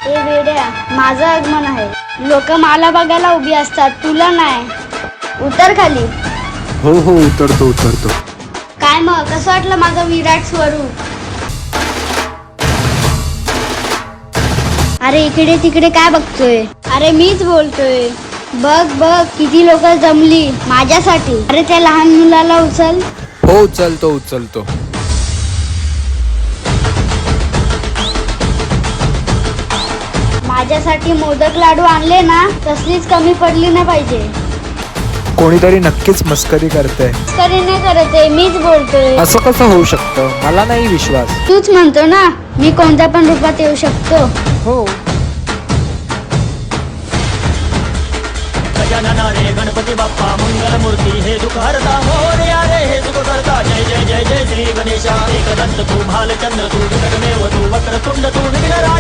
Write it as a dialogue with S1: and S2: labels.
S1: ए वेड्या, माझं आगमन आहे. लोक मला बघायला उभी असतात, तुला नाही. उतर खाली.
S2: हो हो, उतरतो उतरतो.
S1: काय मग, कसं वाटलं माझं विराट स्वरूप? अरे इकडे तिकडे काय बघतोय? अरे मीच बोलतोय. बघ बघ किती लोक जमली माझ्यासाठी. अरे त्या लहान मुलाला उचल.
S2: हो, उचलतो उचलतो.
S1: माझ्यासाठी मोदक लाडू आणले ना, तसलीच कमी पडली नाही पाहिजे.
S2: कोणीतरी नक्कीच मस्करी करते.
S1: मस्करी नाही करत आहे, मीच बोलतोय.
S2: असं कसं होऊ शकतं? मला नाही विश्वास.
S1: तूच म्हणतो ना, मी कोणत्या पण रूपात येऊ शकतो.
S2: हो.
S3: गजानन रे गणपती बाप्पा मंगलमूर्ती हे दुःख हरता मोरया रे हे सुख करता. जय जय जय जय श्री गणेशा. एकदंत तू भालचंद्र तू विकटमेव तू वक्रतुंड तू विघ्नराज.